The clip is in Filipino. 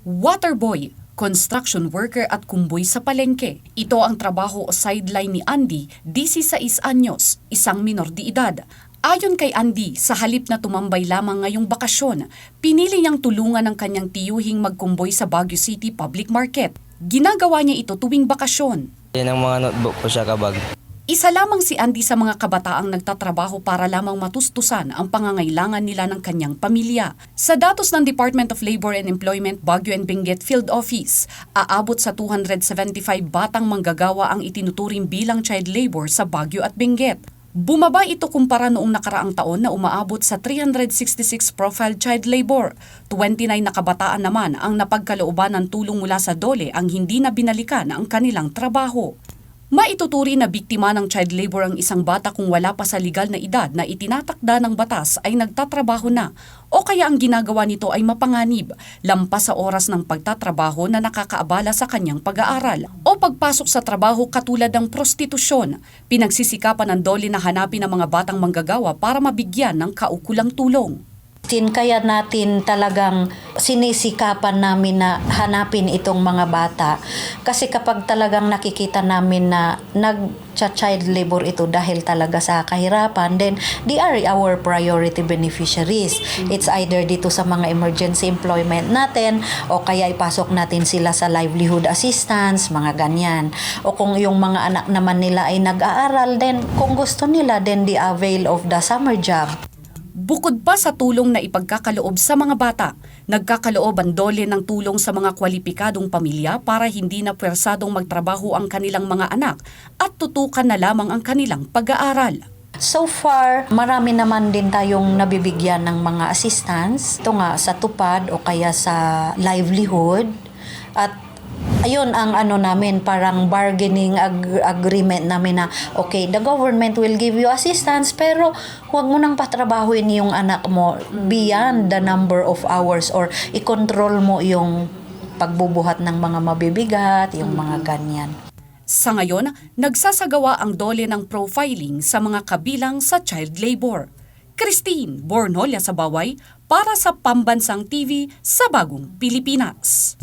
Waterboy, construction worker at kumboy sa palengke. Ito ang trabaho o sideline ni Andy, 16 anyos, isang minor de edad. Ayon kay Andy, sa halip na tumambay lamang ngayong bakasyon, pinili niyang tulungan ng kanyang tiyuhing magkumboy sa Baguio City Public Market. Ginagawa niya ito tuwing bakasyon. Yan ang mga notebook ko sa kabag. Isa lamang si Andy sa mga kabataang nagtatrabaho para lamang matustusan ang pangangailangan nila ng kanyang pamilya. Sa datos ng Department of Labor and Employment Baguio and Benguet Field Office, aabot sa 275 batang manggagawa ang itinuturing bilang child labor sa Baguio at Benguet. Bumaba ito kumpara noong nakaraang taon na umaabot sa 366 profile child labor. 29 na kabataan naman ang napagkalooban ng tulong mula sa DOLE ang hindi na binalikan ang kanilang trabaho. Maituturi na biktima ng child labor ang isang bata kung wala pa sa legal na edad na itinatakda ng batas ay nagtatrabaho na o kaya ang ginagawa nito ay mapanganib, lampas sa oras ng pagtatrabaho na nakakaabala sa kanyang pag-aaral o pagpasok sa trabaho katulad ng prostitusyon. Pinagsisikapan ng DOLE na hanapin ang mga batang manggagawa para mabigyan ng kaukulang tulong. Kaya natin talagang sinisikapan namin na hanapin itong mga bata. Kasi kapag talagang nakikita namin na nag-child labor ito dahil talaga sa kahirapan, then they are our priority beneficiaries. It's either dito sa mga emergency employment natin o kaya ipasok natin sila sa livelihood assistance, mga ganyan. O kung yung mga anak naman nila ay nag-aaral, then kung gusto nila, then they avail of the summer job. Bukod pa sa tulong na ipagkakaloob sa mga bata, nagkakaloob ang DOLE ng tulong sa mga kwalipikadong pamilya para hindi na pwersadong magtrabaho ang kanilang mga anak at tutukan na lamang ang kanilang pag-aaral. So far, marami naman din tayong nabibigyan ng mga assistance. Ito nga sa tupad o kaya sa livelihood. At ayun ang namin, parang bargaining agreement namin na okay, the government will give you assistance pero huwag mo nang patrabahuin yung anak mo beyond the number of hours or i-control mo yung pagbubuhat ng mga mabibigat, yung mga ganyan. Sa ngayon, nagsasagawa ang DOLE ng profiling sa mga kabilang sa child labor. Christine Bornolia sa Baway para sa Pambansang TV sa Bagong Pilipinas.